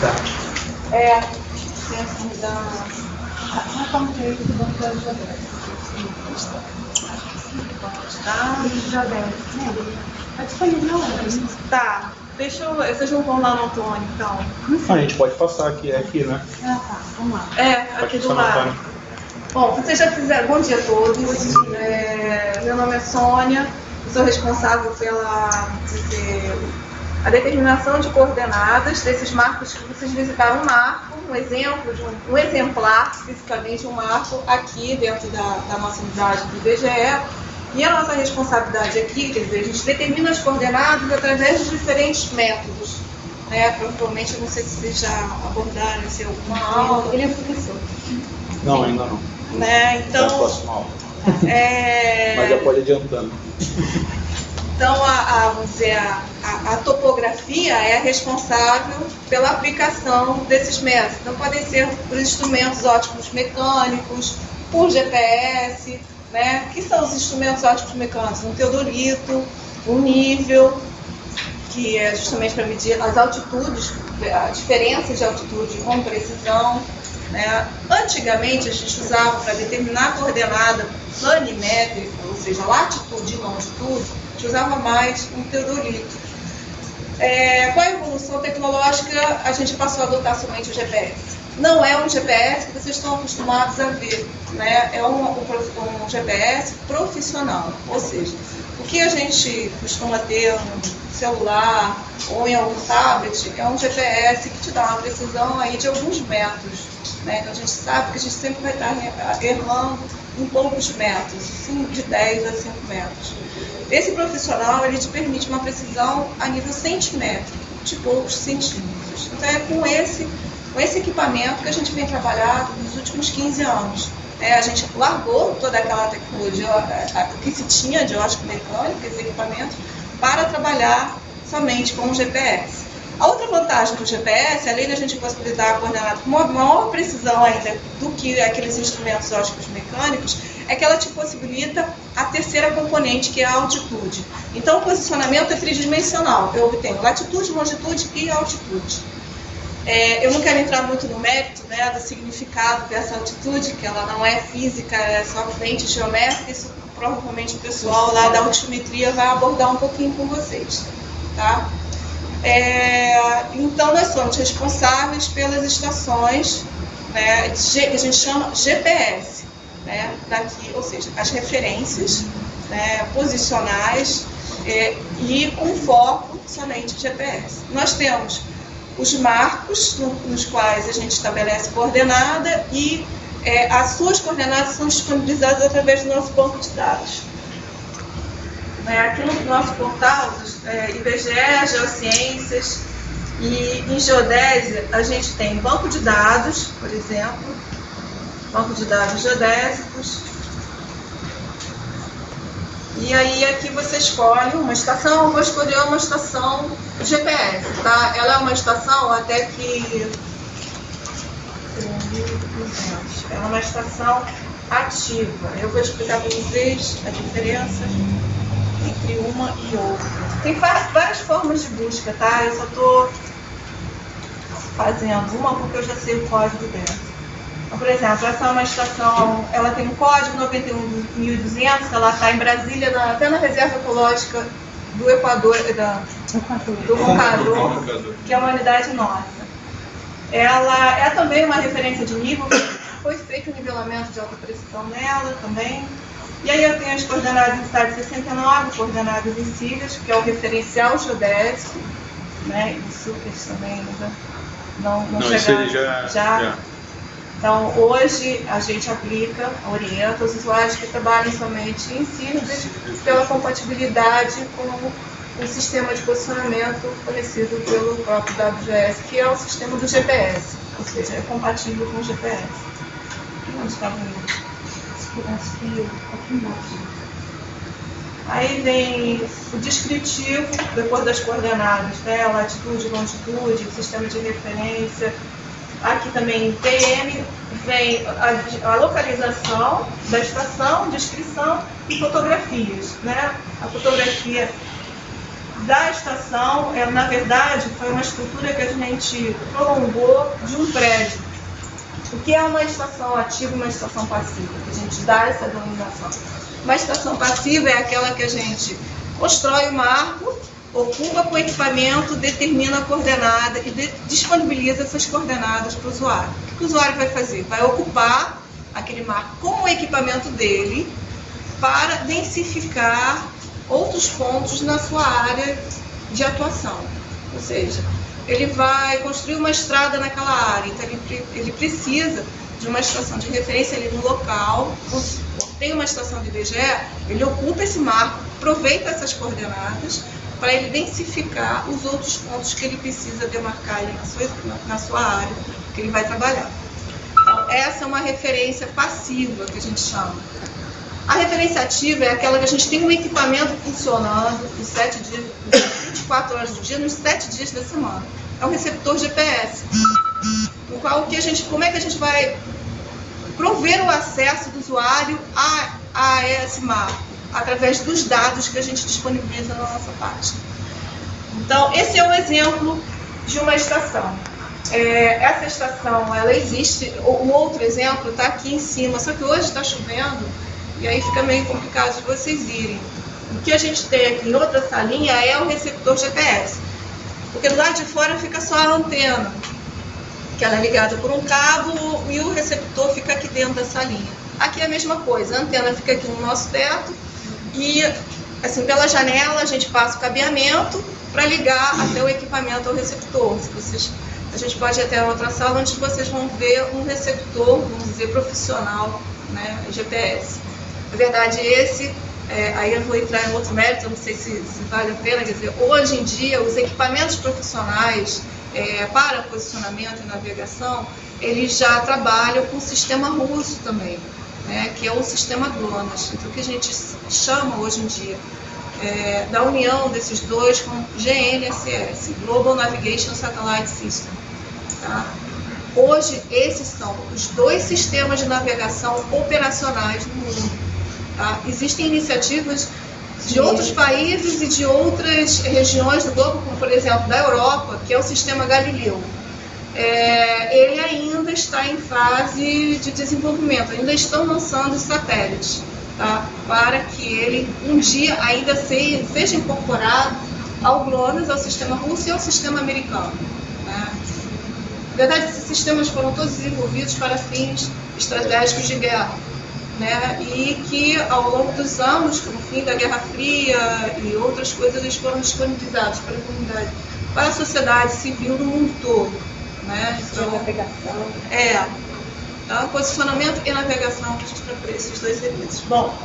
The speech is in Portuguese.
cidade. Dentro da... como que é isso do Banco da Jodé? Tá disponível onde? Tá. Vocês não vão lá no Antônio, então? A gente pode passar aqui, né? Ah, tá. Vamos lá. Aqui do lado. Bom, vocês já fizeram. Bom dia a todos. Meu nome é Sônia. Eu sou responsável pela a determinação de coordenadas desses marcos que vocês visitaram. Um marco, um exemplo de um exemplar, fisicamente um marco aqui dentro da nossa unidade do IBGE. E a nossa responsabilidade aqui, quer dizer, a gente determina as coordenadas através de diferentes métodos. Provavelmente, eu não sei se vocês já abordaram esse alguma aula. Ele é professor. Não, ainda não. Então, na próxima aula. Mas já pode adiantando. Então, vamos dizer, a topografia é responsável pela aplicação desses métodos. Então, podem ser por instrumentos ópticos mecânicos, por GPS, que são os instrumentos ópticos mecânicos? Um teodolito, um nível, que é justamente para medir as altitudes, as diferenças de altitude com precisão. Antigamente, a gente usava para determinar a coordenada planimétrica, ou seja, latitude e longitude, a gente usava mais um teodolito. Com a evolução tecnológica, a gente passou a adotar somente o GPS. Não é um GPS que vocês estão acostumados a ver, é um GPS profissional, ou seja, o que a gente costuma ter no celular ou em algum tablet é um GPS que te dá uma precisão aí de alguns metros, então a gente sabe que a gente sempre vai estar errando em poucos metros, de 10 a 5 metros. Esse profissional, ele te permite uma precisão a nível centimétrico, de poucos centímetros. Então é com esse equipamento que a gente vem trabalhando nos últimos 15 anos. A gente largou toda aquela tecnologia que se tinha de óptica mecânica, esse equipamento, para trabalhar somente com o GPS. A outra vantagem do GPS, além da gente possibilitar a coordenada com uma maior precisão ainda do que aqueles instrumentos ópticos mecânicos, é que ela te possibilita a terceira componente, que é a altitude. Então, o posicionamento é tridimensional. Eu obtenho latitude, longitude e altitude. Eu não quero entrar muito no mérito do significado dessa altitude, que ela não é física, é somente geométrica. Isso provavelmente o pessoal lá da altimetria vai abordar um pouquinho com vocês. Tá? Então, nós somos responsáveis pelas estações, que a gente chama GPS, daqui, ou seja, as referências posicionais e com foco somente GPS. Nós temos os marcos nos quais a gente estabelece coordenada e as suas coordenadas são disponibilizadas através do nosso banco de dados. Aqui no nosso portal, IBGE, Geociências, e em Geodésia a gente tem banco de dados, por exemplo, banco de dados geodésicos. E aí aqui você escolhe uma estação. Eu vou escolher uma estação GPS, tá? Ela é uma estação até que... Ela é uma estação ativa. Eu vou explicar para vocês a diferença entre uma e outra. Tem várias formas de busca, tá? Eu só estou fazendo uma porque eu já sei o código dela. Então, por exemplo, essa é uma estação, ela tem um código 91.200, ela está em Brasília, até na reserva ecológica do Equador, do Roncador, que é uma unidade nossa. Ela é também uma referência de nível, foi feito o nivelamento de alta precisão nela também. E aí eu tenho as coordenadas em SAR 69, coordenadas em Sirius, que é o referencial geodésico, Isso eles também ainda não chegaram. Já. Então, hoje a gente orienta os usuários que trabalham somente em Sirius pela compatibilidade com o sistema de posicionamento fornecido pelo próprio WGS, que é o sistema do GPS, ou seja, é compatível com o GPS. Onde está bonito? Aí vem o descritivo, depois das coordenadas, latitude, longitude, sistema de referência. Aqui também em TM vem a localização da estação, descrição e fotografias. A fotografia da estação, na verdade, foi uma estrutura que a gente prolongou de um prédio. O que é uma estação ativa e uma estação passiva? A gente dá essa denominação. Uma estação passiva é aquela que a gente constrói o marco, ocupa com equipamento, determina a coordenada e disponibiliza essas coordenadas para o usuário. O que o usuário vai fazer? Vai ocupar aquele marco com o equipamento dele para densificar outros pontos na sua área de atuação. Ou seja, ele vai construir uma estrada naquela área, então ele precisa de uma estação de referência ali no local. Tem uma estação de IBGE, ele ocupa esse marco, aproveita essas coordenadas para ele densificar os outros pontos que ele precisa demarcar ali na sua área que ele vai trabalhar. Então, essa é uma referência passiva que a gente chama. A referência ativa é aquela que a gente tem um equipamento funcionando os 7 dias, 24 horas do dia, nos 7 dias da semana. É um receptor GPS, no qual como é que a gente vai prover o acesso do usuário a esse marco? Através dos dados que a gente disponibiliza na nossa página. Então, esse é um exemplo de uma estação. Essa estação, ela existe. O outro exemplo está aqui em cima, só que hoje está chovendo e aí fica meio complicado de vocês irem. O que a gente tem aqui em outra salinha é o receptor GPS, porque do lado de fora fica só a antena, que ela é ligada por um cabo e o receptor fica aqui dentro da salinha. Aqui é a mesma coisa, a antena fica aqui no nosso teto e, assim, pela janela a gente passa o cabeamento para ligar até o equipamento ao receptor. A gente pode ir até a outra sala onde vocês vão ver um receptor, vamos dizer, profissional, né, GPS. Na verdade, aí eu vou entrar em outro mérito, eu não sei se vale a pena, quer dizer, hoje em dia os equipamentos profissionais para posicionamento e navegação, eles já trabalham com o sistema russo também, né, que é o sistema GLONASS. Então, o que a gente chama hoje em dia da união desses dois com GNSS, Global Navigation Satellite System. Tá? Hoje, esses são os dois sistemas de navegação operacionais no mundo. Tá? Existem iniciativas de outros países e de outras regiões do globo, como por exemplo da Europa, que é o sistema Galileu. Ele ainda está em fase de desenvolvimento, ainda estão lançando os satélites, tá? Para que ele um dia ainda seja incorporado ao GLONASS, ao sistema russo e ao sistema americano. Né? Na verdade, esses sistemas foram todos desenvolvidos para fins estratégicos de guerra. Né, e que ao longo dos anos, com o fim da Guerra Fria e outras coisas, eles foram disponibilizados para a comunidade, para a sociedade civil do mundo todo. Né? Então, navegação. Então, posicionamento e navegação para esses dois serviços. Bom,